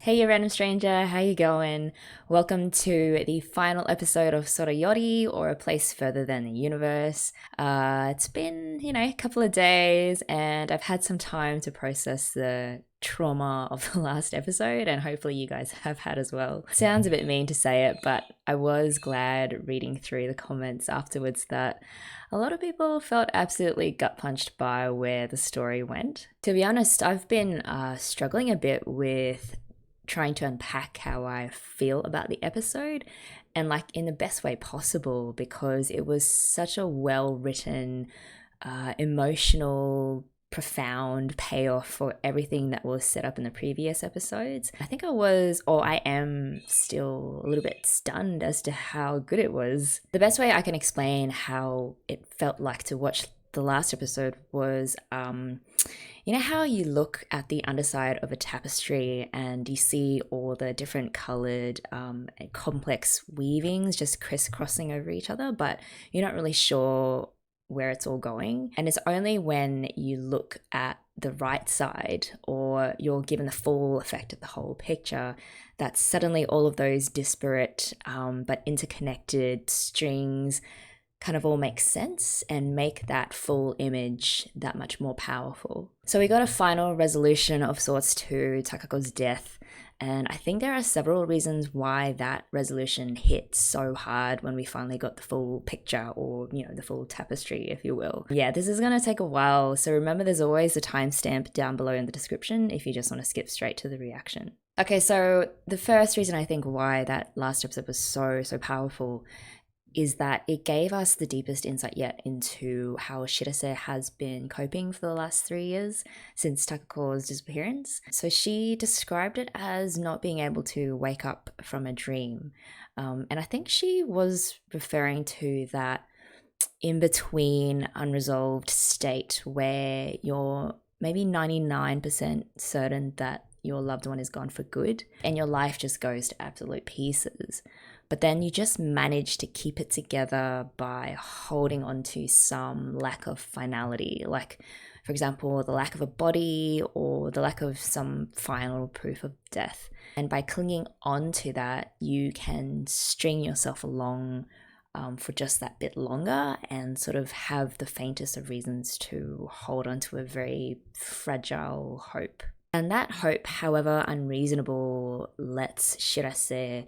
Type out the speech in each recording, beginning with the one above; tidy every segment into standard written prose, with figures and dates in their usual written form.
Hey, you random stranger, how you going? Welcome to the final episode of Sora Yori, or A Place Further Than the Universe. It's been, a couple of days, and I've had some time to process the trauma of the last episode, and hopefully you guys have had as well. Sounds a bit mean to say it, but I was glad reading through the comments afterwards that a lot of people felt absolutely gut punched by where the story went. To be honest, I've been struggling a bit with trying to unpack how I feel about the episode, and like in the best way possible, because it was such a well written, emotional, profound payoff for everything that was set up in the previous episodes. I think I am still a little bit stunned as to how good it was. The best way I can explain how it felt like to watch the last episode was you know how you look at the underside of a tapestry and you see all the different colored complex weavings just crisscrossing over each other, but you're not really sure where it's all going. And it's only when you look at the right side, or you're given the full effect of the whole picture, that suddenly all of those disparate but interconnected strings kind of all make sense and make that full image that much more powerful. So we got a final resolution of sorts to Takako's death, and I think there are several reasons why that resolution hit so hard when we finally got the full picture, or the full tapestry, if you will. Yeah, this is going to take a while, so remember there's always a timestamp down below in the description if you just want to skip straight to the reaction. Okay, so the first reason I think why that last episode was so powerful is that it gave us the deepest insight yet into how Shirase has been coping for the last 3 years since Takako's disappearance. So she described it as not being able to wake up from a dream. And I think she was referring to that in-between unresolved state where you're maybe 99% certain that your loved one is gone for good and your life just goes to absolute pieces. But then you just manage to keep it together by holding on to some lack of finality, like, for example, the lack of a body or the lack of some final proof of death. And by clinging on to that, you can string yourself along for just that bit longer and sort of have the faintest of reasons to hold on to a very fragile hope. And that hope, however unreasonable, lets Shirase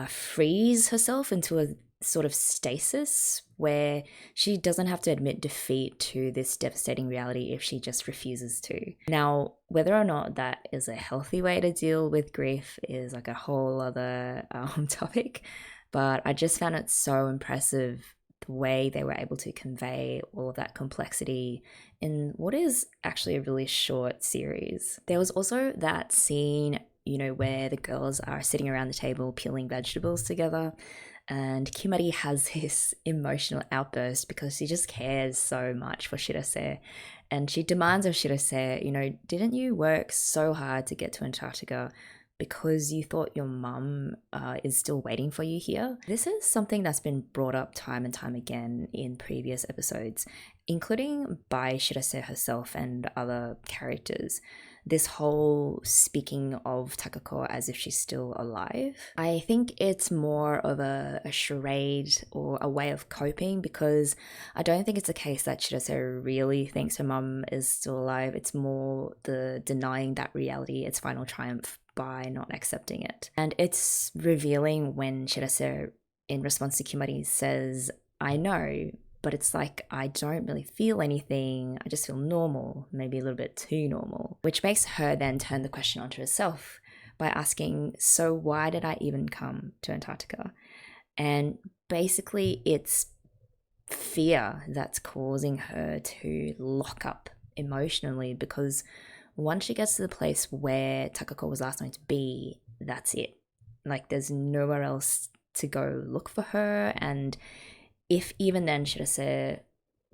freeze herself into a sort of stasis where she doesn't have to admit defeat to this devastating reality if she just refuses to. Now, whether or not that is a healthy way to deal with grief is like a whole other topic, but I just found it so impressive the way they were able to convey all of that complexity in what is actually a really short series. There was also that scene where the girls are sitting around the table peeling vegetables together, and Kimari has this emotional outburst because she just cares so much for Shirase, and she demands of Shirase, didn't you work so hard to get to Antarctica because you thought your mum is still waiting for you here? This is something that's been brought up time and time again in previous episodes, including by Shirase herself and other characters. This whole speaking of Takako as if she's still alive. I think it's more of a charade or a way of coping, because I don't think it's a case that Shirase really thinks her mum is still alive. It's more the denying that reality, its final triumph, by not accepting it. And it's revealing when Shirase, in response to Kimari, says, "I know," but it's like, I don't really feel anything. I just feel normal, maybe a little bit too normal, which makes her then turn the question onto herself by asking, so why did I even come to Antarctica? And basically it's fear that's causing her to lock up emotionally, because once she gets to the place where Takako was last known to be, that's it. Like, there's nowhere else to go look for her, and if even then Shirase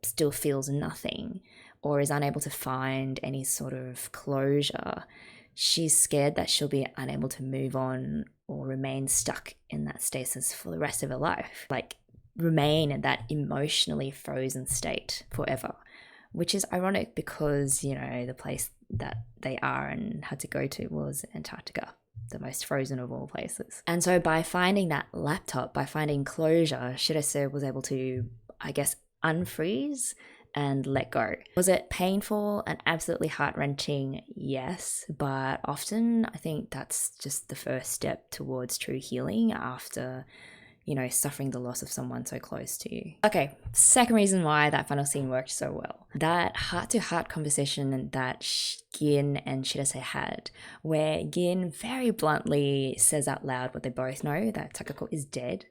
still feels nothing or is unable to find any sort of closure, she's scared that she'll be unable to move on or remain stuck in that stasis for the rest of her life, like remain in that emotionally frozen state forever, which is ironic because, the place that they are and had to go to was Antarctica. the most frozen of all places. And so by finding that laptop, by finding closure, Shirase was able to, I guess, unfreeze and let go. Was it painful and absolutely heart-wrenching? Yes, but often I think that's just the first step towards true healing after, suffering the loss of someone so close to you. Okay, second reason why that final scene worked so well. That heart-to-heart conversation that Gin and Shirase had, where Gin very bluntly says out loud what they both know, that Takako is dead,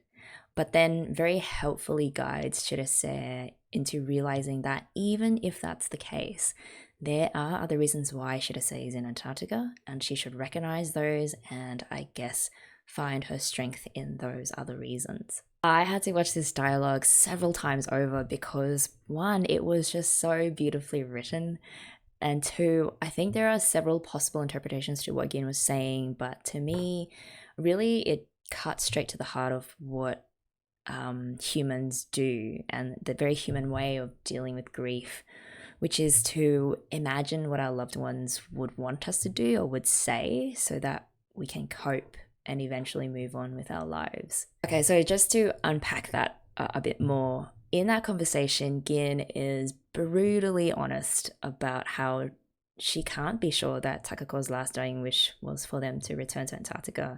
but then very helpfully guides Shirase into realizing that even if that's the case, there are other reasons why Shirase is in Antarctica, and she should recognize those and, I guess, find her strength in those other reasons. I had to watch this dialogue several times over because, one, it was just so beautifully written, and two, I think there are several possible interpretations to what Gin was saying, but to me, really it cut straight to the heart of what humans do and the very human way of dealing with grief, which is to imagine what our loved ones would want us to do or would say so that we can cope and eventually move on with our lives. Okay, so just to unpack that a bit more, in that conversation, Gin is brutally honest about how she can't be sure that Takako's last dying wish was for them to return to Antarctica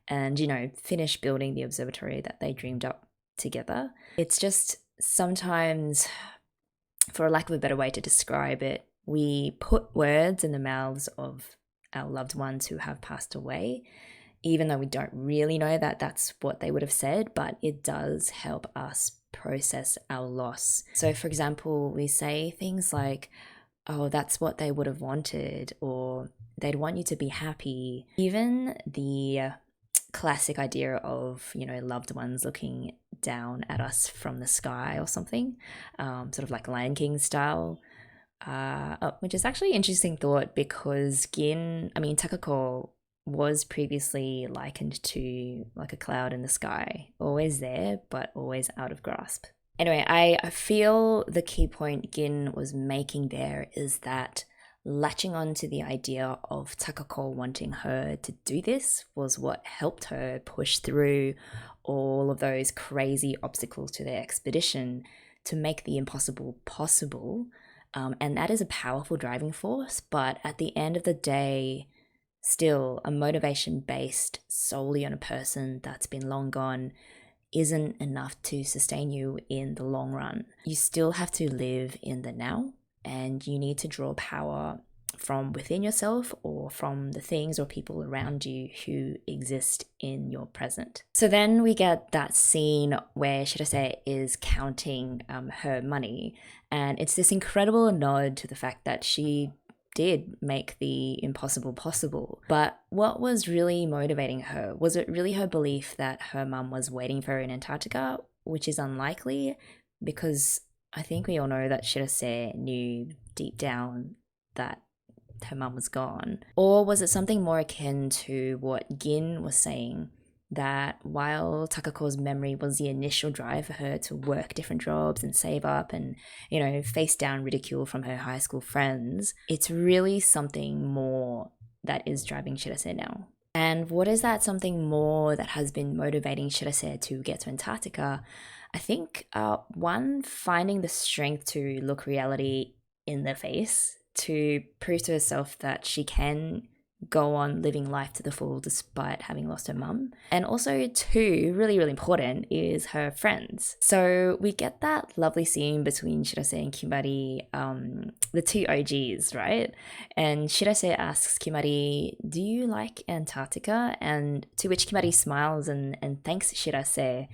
and, finish building the observatory that they dreamed up together. It's just sometimes, for lack of a better way to describe it, we put words in the mouths of our loved ones who have passed away, even though we don't really know that that's what they would have said, but it does help us process our loss. So, for example, we say things like, oh, that's what they would have wanted, or they'd want you to be happy. Even the classic idea of, loved ones looking down at us from the sky or something, sort of like Lion King style, which is actually an interesting thought because Takako was previously likened to like a cloud in the sky, always there, but always out of grasp. Anyway, I feel the key point Gin was making there is that latching on to the idea of Takako wanting her to do this was what helped her push through all of those crazy obstacles to their expedition to make the impossible possible. And that is a powerful driving force, but at the end of the day, still a motivation based solely on a person that's been long gone isn't enough to sustain you in the long run. You still have to live in the now, and you need to draw power from within yourself or from the things or people around you who exist in your present. So then we get that scene where Shirase is counting her money, and it's this incredible nod to the fact that she did make the impossible possible. But what was really motivating her? Was it really her belief that her mum was waiting for her in Antarctica, which is unlikely because I think we all know that Shirase knew deep down that her mum was gone. Or was it something more akin to what Gin was saying, that while Takako's memory was the initial drive for her to work different jobs and save up and, face down ridicule from her high school friends, it's really something more that is driving Shirase now. And what is that something more that has been motivating Shirase to get to Antarctica? I think, one, finding the strength to look reality in the face, to prove to herself that she can go on living life to the full despite having lost her mum. And also, two, really, really important, is her friends. So we get that lovely scene between Shirase and Kimari, the two OGs, right? And Shirase asks Kimari, do you like Antarctica? And to which Kimari smiles and thanks Shirase,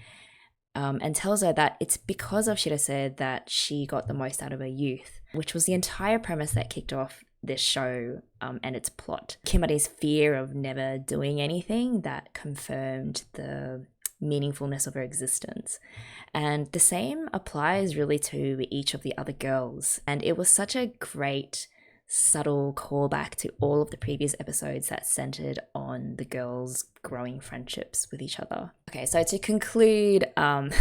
and tells her that it's because of Shirase that she got the most out of her youth, which was the entire premise that kicked off this show and its plot. Kimari's fear of never doing anything that confirmed the meaningfulness of her existence. And the same applies really to each of the other girls. And it was such a great subtle callback to all of the previous episodes that centered on the girls' growing friendships with each other. Okay, so to conclude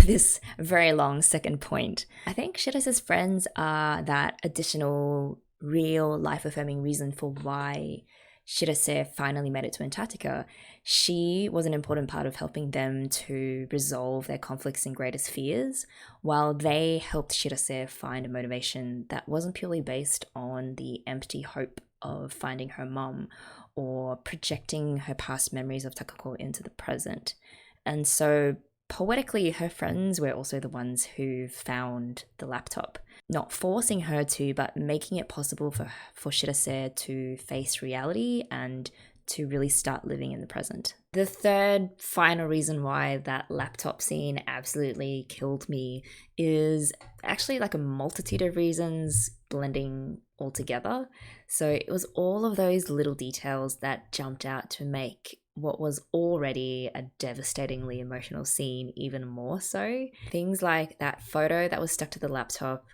this very long second point, I think Shirase's friends are that additional real life-affirming reason for why Shirase finally made it to Antarctica, she was an important part of helping them to resolve their conflicts and greatest fears, while they helped Shirase find a motivation that wasn't purely based on the empty hope of finding her mum or projecting her past memories of Takako into the present. And so, poetically, her friends were also the ones who found the laptop, not forcing her to, but making it possible for Shirase to face reality and to really start living in the present. The third final reason why that laptop scene absolutely killed me is actually like a multitude of reasons blending all together. So it was all of those little details that jumped out to make what was already a devastatingly emotional scene even more so. Things like that photo that was stuck to the laptop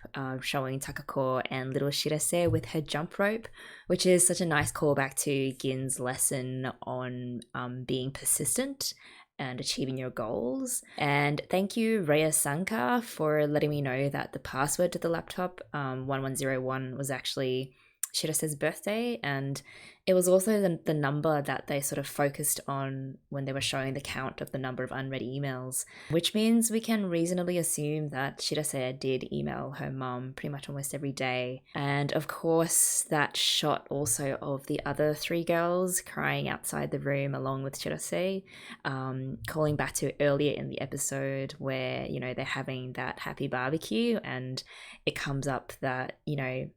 showing Takako and little Shirase with her jump rope, which is such a nice callback to Gin's lesson on being persistent and achieving your goals. And thank you, Rhea Sanka, for letting me know that the password to the laptop, 1101, was actually Shirase's birthday, and it was also the number that they sort of focused on when they were showing the count of the number of unread emails, which means we can reasonably assume that Shirase did email her mum pretty much almost every day. And of course, that shot also of the other three girls crying outside the room along with Shirase, calling back to earlier in the episode where, you know, they're having that happy barbecue and it comes up that, you know,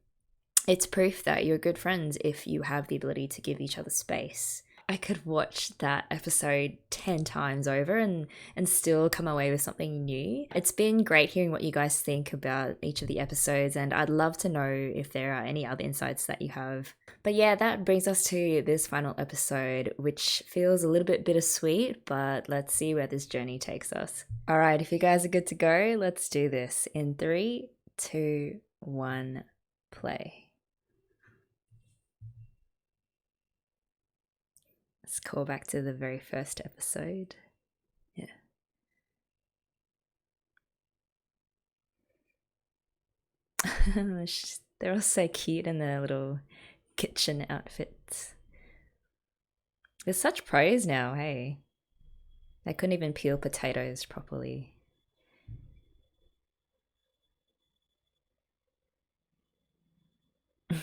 it's proof that you're good friends if you have the ability to give each other space. I could watch that episode 10 times over and still come away with something new. It's been great hearing what you guys think about each of the episodes, and I'd love to know if there are any other insights that you have. But yeah, that brings us to this final episode, which feels a little bit bittersweet, but let's see where this journey takes us. All right, if you guys are good to go, let's do this. In 3, 2, 1, play. Let's call back to the very first episode. Yeah. They're all so cute in their little kitchen outfits. There's such pros now, hey? They couldn't even peel potatoes properly.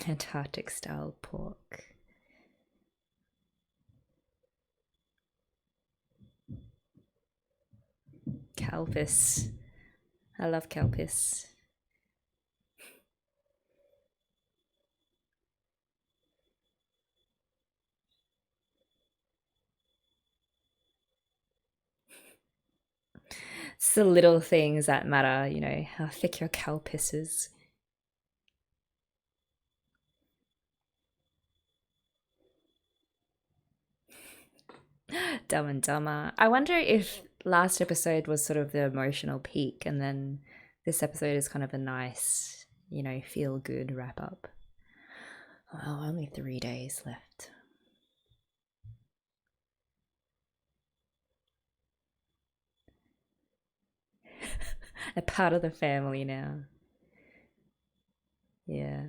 Antarctic style pork. Calpis. I love Calpis. It's the little things that matter, you know, how thick your Calpis is. Dumb and Dumber. I wonder if last episode was sort of the emotional peak and then this episode is kind of a nice, you know, feel good wrap up. Well, only 3 days left. A part of the family now. Yeah.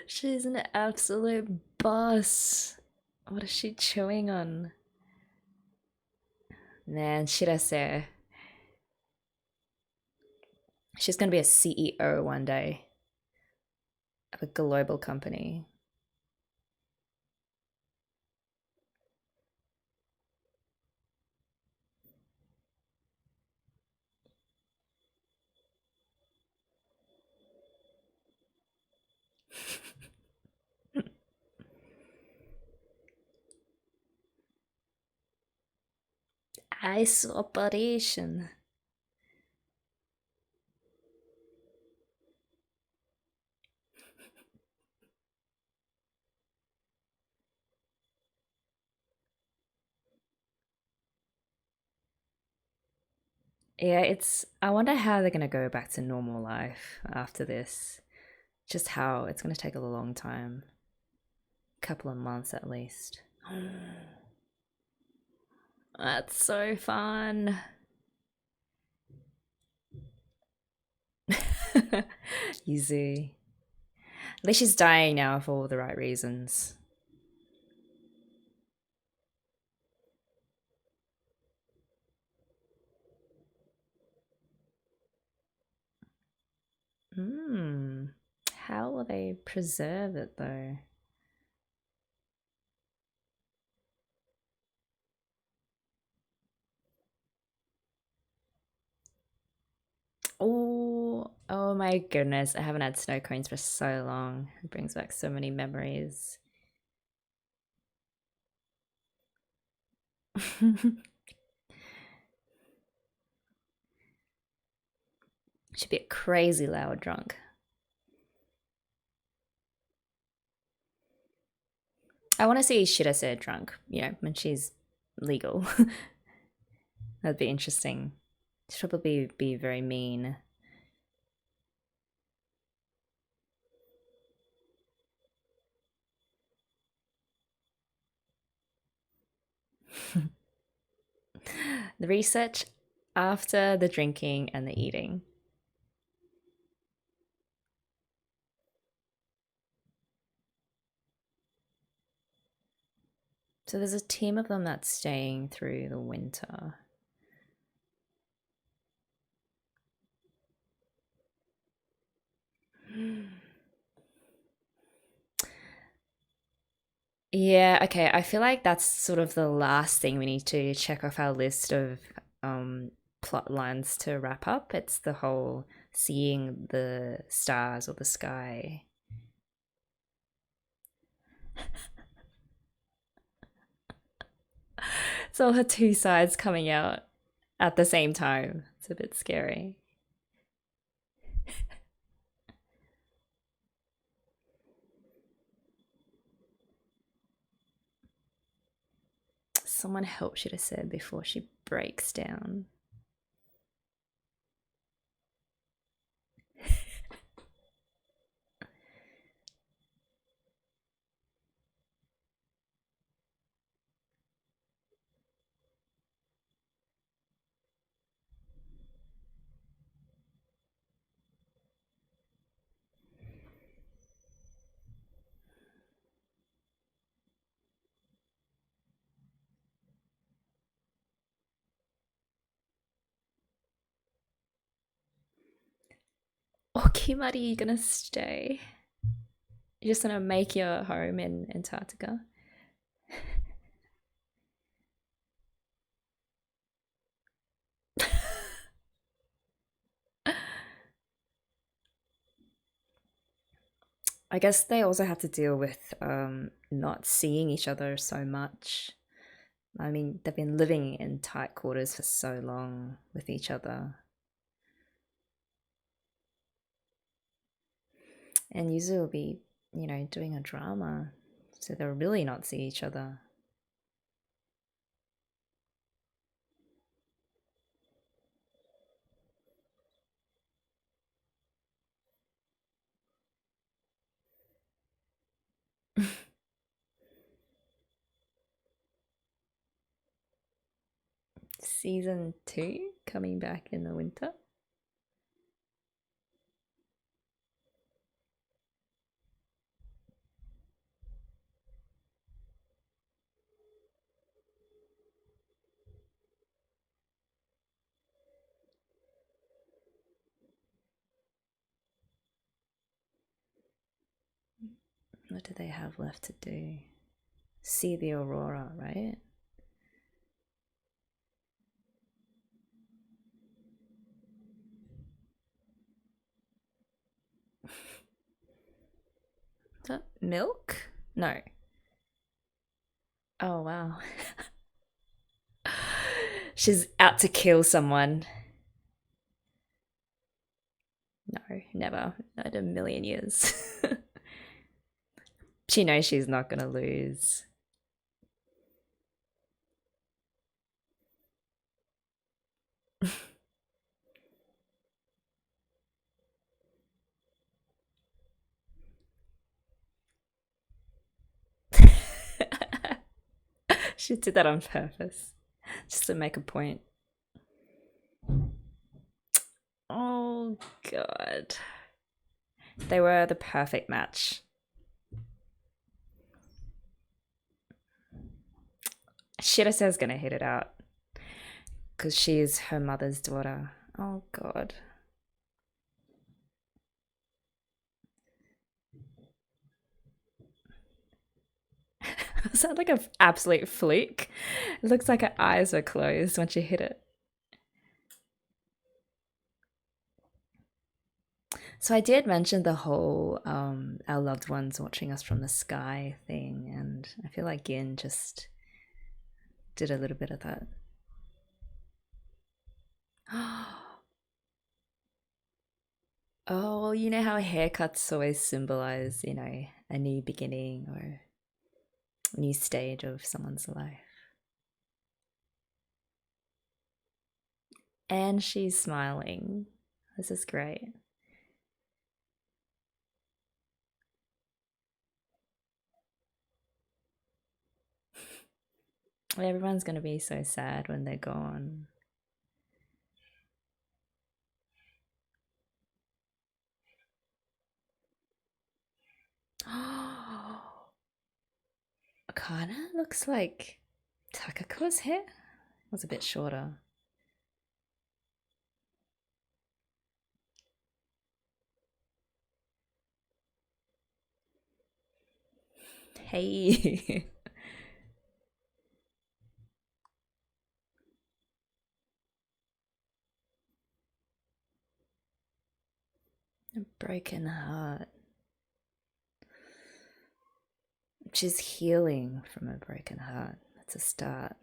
She's an absolute boss. What is she chewing on? Man, Shirase. She's going to be a CEO one day of a global company. Ice operation. Yeah, I wonder how they're going to go back to normal life after this. Just how it's going to take a long time. couple of months at least. That's so fun. Yuzu. At least she's dying now for all the right reasons. How will they preserve it though? Oh my goodness. I haven't had snow cones for so long. It brings back so many memories. Should be a crazy loud drunk. I want to see Shirase drunk, you know, when she's legal. That'd be interesting. She'd probably be very mean. The research after the drinking and the eating. So there's a team of them that's staying through the winter. Yeah, okay. I feel like that's sort of the last thing we need to check off our list of plot lines to wrap up. It's the whole seeing the stars or the sky. It's all her two sides coming out at the same time. It's a bit scary. Someone help, should have said before she breaks down. Oh, Kimari, you gonna stay? You're just gonna make your home in Antarctica? I guess they also have to deal with not seeing each other so much. I mean, they've been living in tight quarters for so long with each other. And Yuzu will be, you know, doing a drama. So they'll really not see each other. Season 2 coming back in the winter. What do they have left to do? See the aurora, right? Is that milk? No. Oh, wow. She's out to kill someone. No, never. Not a million years. She knows she's not going to lose. She did that on purpose, just to make a point. Oh god. They were the perfect match. Shirase's gonna hit it out. Because she's her mother's daughter. Oh god. Was that like an absolute fluke? It looks like her eyes were closed when she hit it. So I did mention the whole our loved ones watching us from the sky thing, and I feel like Gin just did a little bit of that. Oh, well, you know how haircuts always symbolize, a new beginning or a new stage of someone's life. And she's smiling. This is great. Everyone's gonna be so sad when they're gone. Kinda looks like Takako's hair was a bit shorter. Hey. A broken heart. She's healing from a broken heart. That's a start.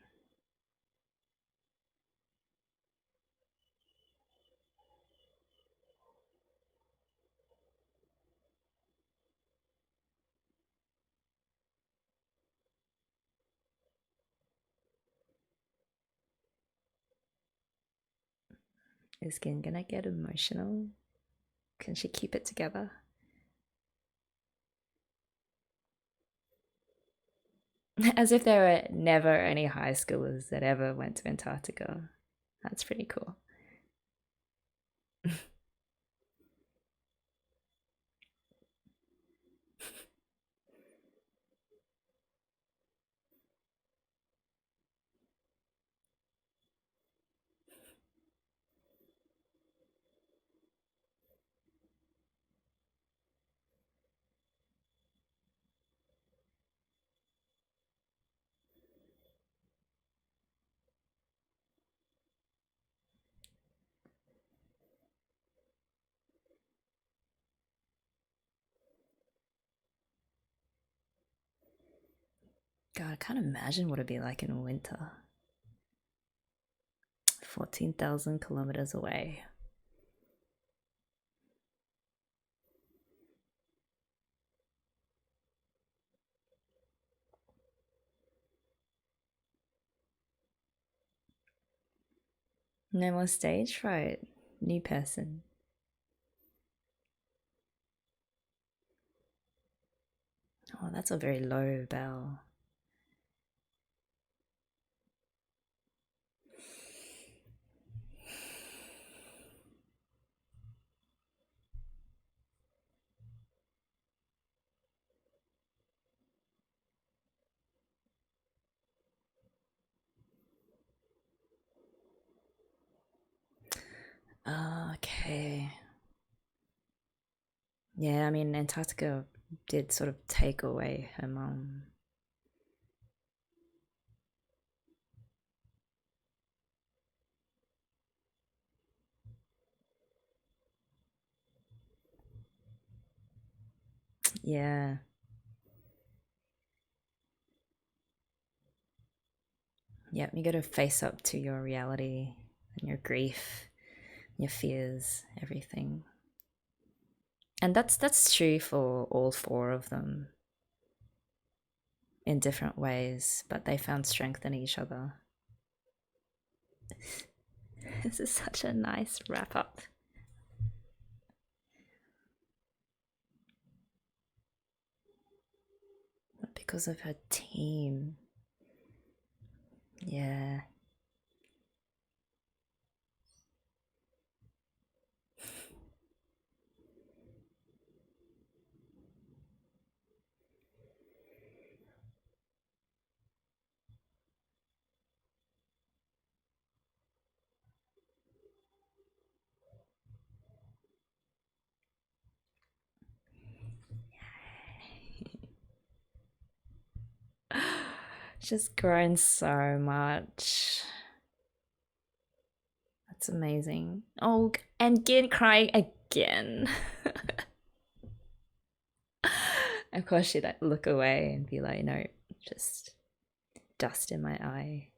Is Gin gonna get emotional? Can she keep it together? As if there were never any high schoolers that ever went to Antarctica. That's pretty cool. God, I can't imagine what it'd be like in winter. 14,000 kilometers away. No more stage fright. New person. Oh, that's a very low bell. Okay. Yeah, I mean, Antarctica did sort of take away her mum. Yeah. Yep, you gotta face up to your reality and your grief, your fears, everything. And that's true for all four of them in different ways, but they found strength in each other. This is such a nice wrap up. But because of her team. Yeah. Just grown so much. That's amazing. Oh, and Gin crying again. Of course, she'd like look away and be like, no, just dust in my eye.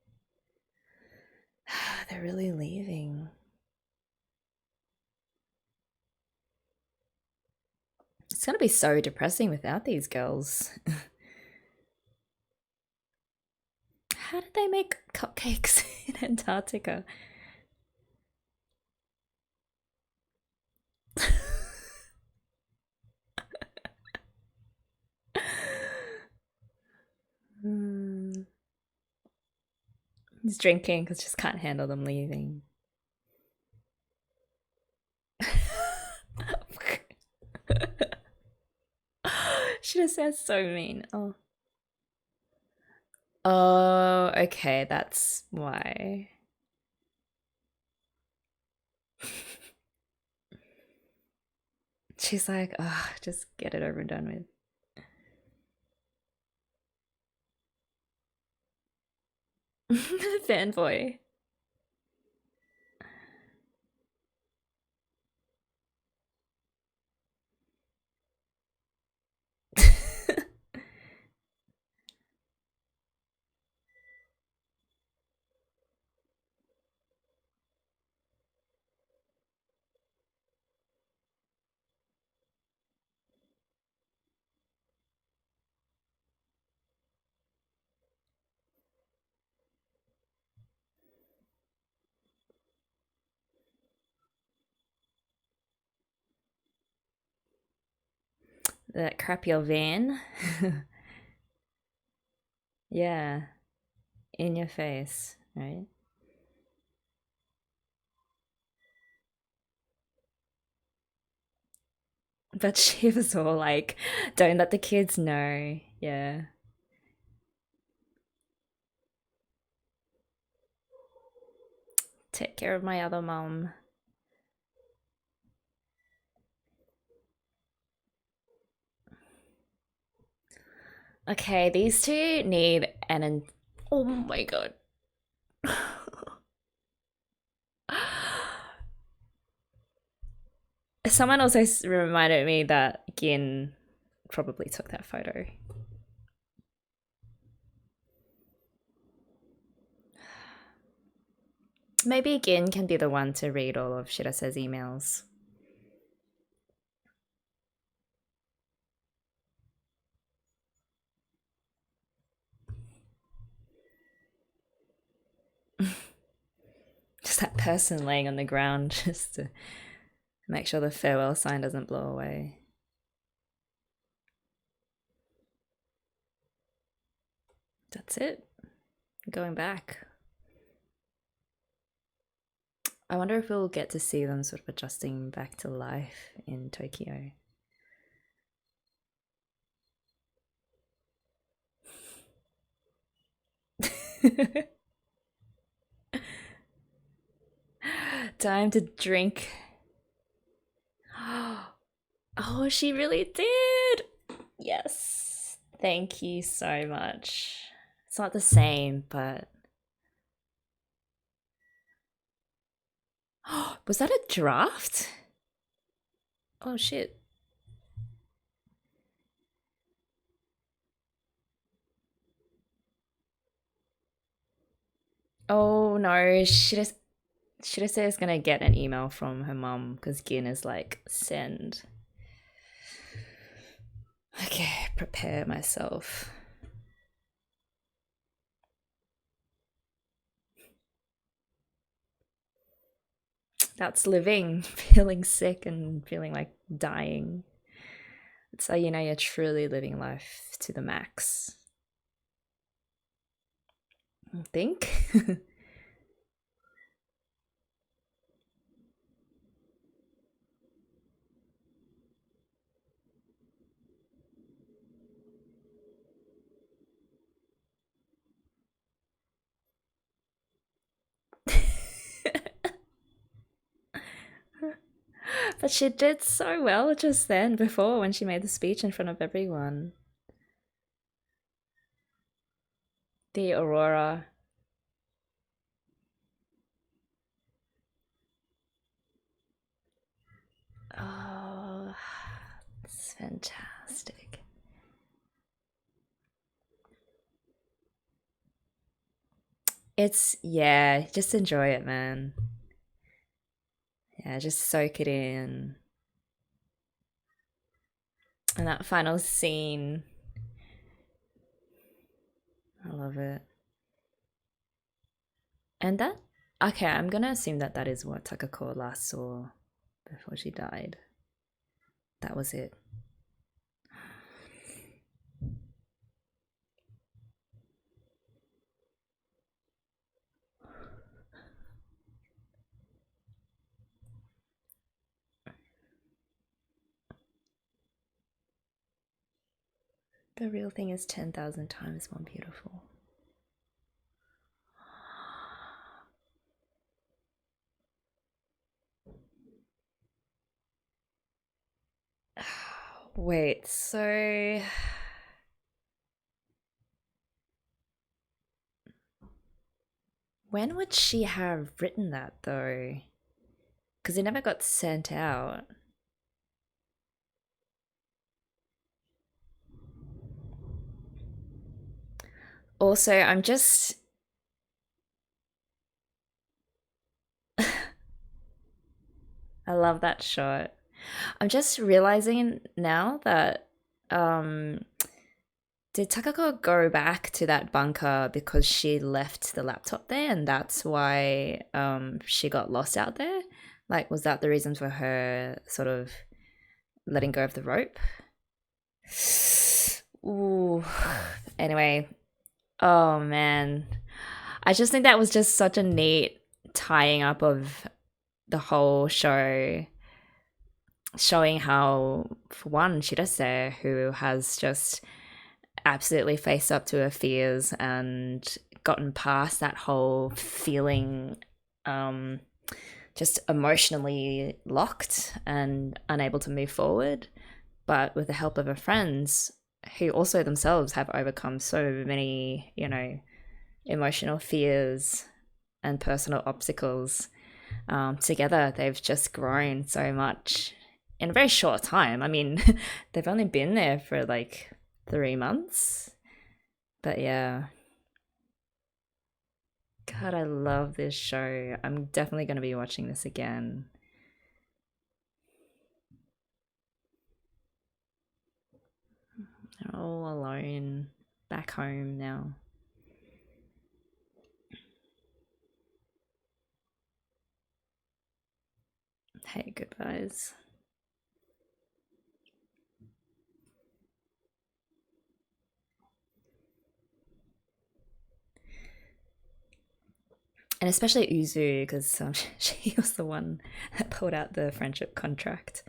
They're really leaving. It's gonna be so depressing without these girls. How did they make cupcakes in Antarctica? He's drinking because just can't handle them leaving. She just says so mean. Oh. Oh, okay, that's why. She's like, oh, just get it over and done with. Fanboy. That crappy old van. Yeah, in your face, right? But she was all like, don't let the kids know. Yeah. Take care of my other mum. Okay, these two need an. Oh my god. Someone also reminded me that Gin probably took that photo. Maybe Gin can be the one to read all of Shirase's emails. Just that person laying on the ground just to make sure the farewell sign doesn't blow away. That's it. Going back. I wonder if we'll get to see them sort of adjusting back to life in Tokyo. Time to drink. Oh, she really did. Yes. Thank you so much. It's not the same, but. Was that a draft? Oh, shit. Oh, no. Shirase is gonna get an email from her mum because Gin is like, send. Okay, prepare myself. That's living, feeling sick and feeling like dying. That's how you know you're truly living life to the max. I think. But she did so well just then, before, when she made the speech in front of everyone. The Aurora. Oh, it's fantastic. It's, yeah, just enjoy it, man. Yeah, just soak it in. And that final scene, I love it. And that, okay, I'm gonna assume that that is what Takako last saw before she died. That was it. The real thing is 10,000 times more beautiful. Wait, so when would she have written that though? Because it never got sent out. Also, I'm just. I love that shot. I'm just realizing now that. Did Takako go back to that bunker because she left the laptop there and that's why she got lost out there? Like, was that the reason for her sort of letting go of the rope? Ooh. Anyway, oh man. I just think that was just such a neat tying up of the whole show, showing how, for one, Shirase, who has just absolutely faced up to her fears and gotten past that whole feeling just emotionally locked and unable to move forward, but with the help of her friends who also themselves have overcome so many, emotional fears and personal obstacles. Together, they've just grown so much in a very short time. I mean, they've only been there for like 3 months. But yeah. God, I love this show. I'm definitely going to be watching this again. They're all alone back home now. Hey, goodbyes. And especially Uzu, because she was the one that pulled out the friendship contract.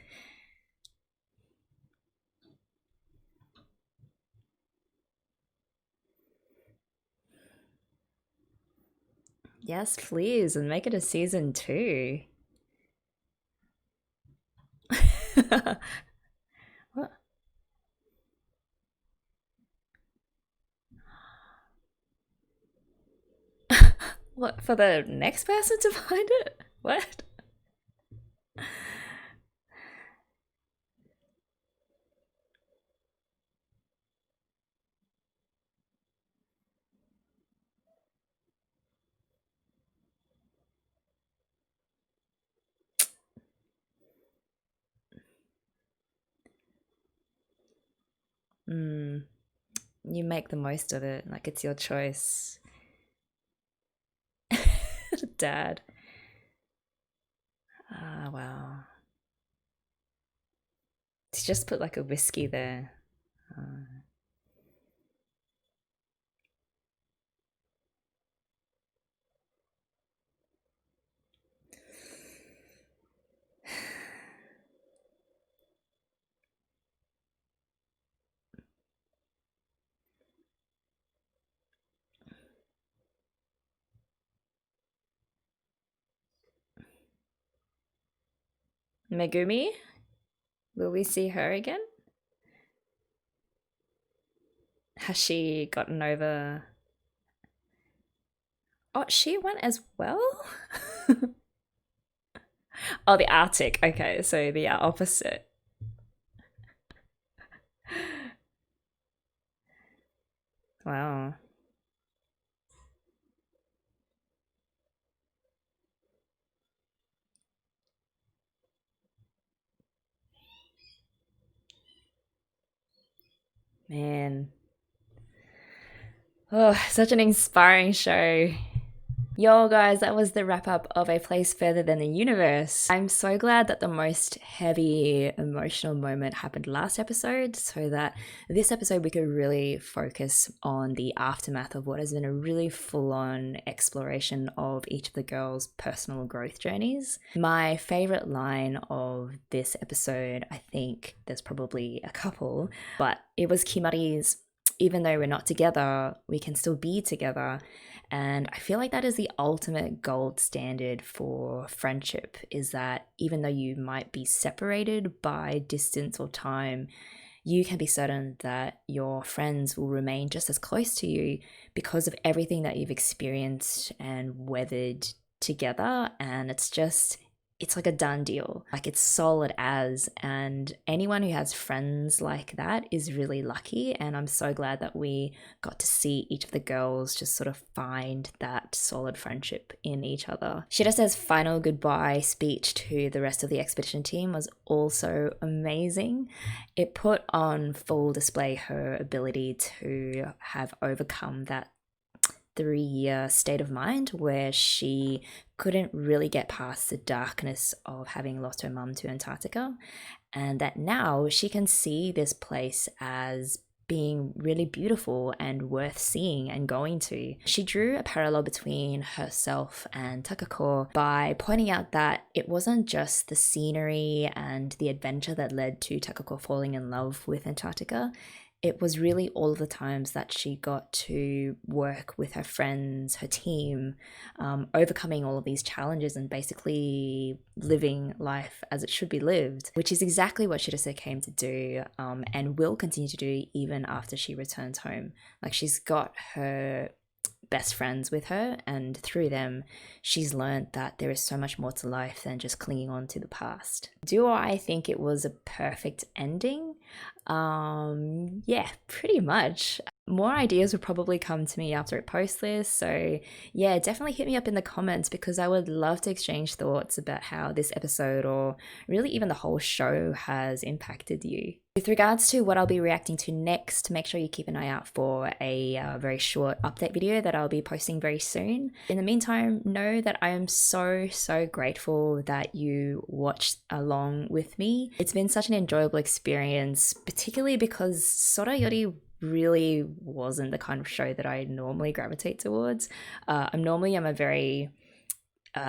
Yes, please, and make it a season 2. What? What, for the next person to find it? What? Mm, you make the most of it, like it's your choice. Dad. Ah, wow. To just put like a whiskey there. Megumi? Will we see her again? Has she gotten over... Oh, she went as well? Oh, the Arctic. Okay, so the opposite. Wow. Man. Oh, such an inspiring show. Yo guys, that was the wrap up of A Place Further Than the Universe. I'm so glad that the most heavy emotional moment happened last episode, so that this episode we could really focus on the aftermath of what has been a really full-on exploration of each of the girls' personal growth journeys. My favorite line of this episode, I think there's probably a couple, but it was Kimari's, "Even though we're not together, we can still be together." And I feel like that is the ultimate gold standard for friendship, is that even though you might be separated by distance or time, you can be certain that your friends will remain just as close to you because of everything that you've experienced and weathered together. And it's like a done deal. Like, it's solid as, and anyone who has friends like that is really lucky. And I'm so glad that we got to see each of the girls just sort of find that solid friendship in each other. Shirase's final goodbye speech to the rest of the expedition team was also amazing. It put on full display her ability to have overcome that 3-year state of mind where she couldn't really get past the darkness of having lost her mum to Antarctica, and that now she can see this place as being really beautiful and worth seeing and going to. She drew a parallel between herself and Takako by pointing out that it wasn't just the scenery and the adventure that led to Takako falling in love with Antarctica. It was really all of the times that she got to work with her friends, her team, overcoming all of these challenges and basically living life as it should be lived, which is exactly what Shirase came to do, and will continue to do even after she returns home. Like, she's got her best friends with her, and through them she's learned that there is so much more to life than just clinging on to the past. Do I think it was a perfect ending? Yeah, pretty much. More ideas will probably come to me after it posts this, so yeah, definitely hit me up in the comments because I would love to exchange thoughts about how this episode, or really even the whole show, has impacted you. With regards to what I'll be reacting to next, make sure you keep an eye out for a very short update video that I'll be posting very soon. In the meantime, know that I am so grateful that you watched along with me. It's been such an enjoyable experience, particularly because Sora Yori really wasn't the kind of show that I normally gravitate towards. I'm a very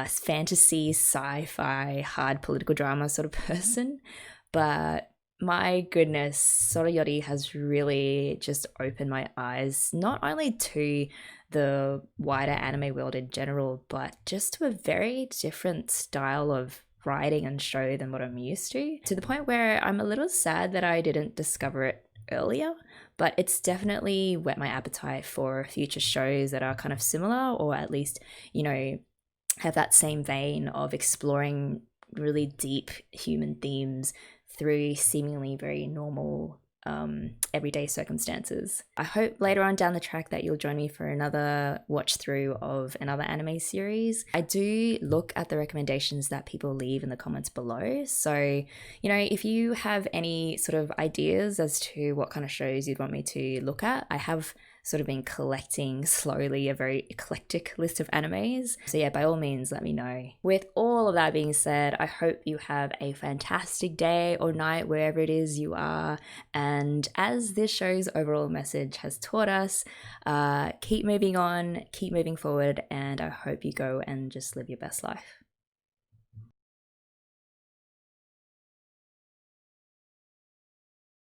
fantasy, sci-fi, hard political drama sort of person, but my goodness, Sora Yori has really just opened my eyes, not only to the wider anime world in general, but just to a very different style of writing and show than what I'm used to the point where I'm a little sad that I didn't discover it earlier, but it's definitely whet my appetite for future shows that are kind of similar, or at least, have that same vein of exploring really deep human themes through seemingly very normal everyday circumstances. I hope later on down the track that you'll join me for another watch through of another anime series. I do look at the recommendations that people leave in the comments below, so if you have any sort of ideas as to what kind of shows you'd want me to look at, I have sort of been collecting slowly a very eclectic list of animes. So yeah, by all means, let me know. With all of that being said, I hope you have a fantastic day or night wherever it is you are. And as this show's overall message has taught us, keep moving on, keep moving forward, and I hope you go and just live your best life.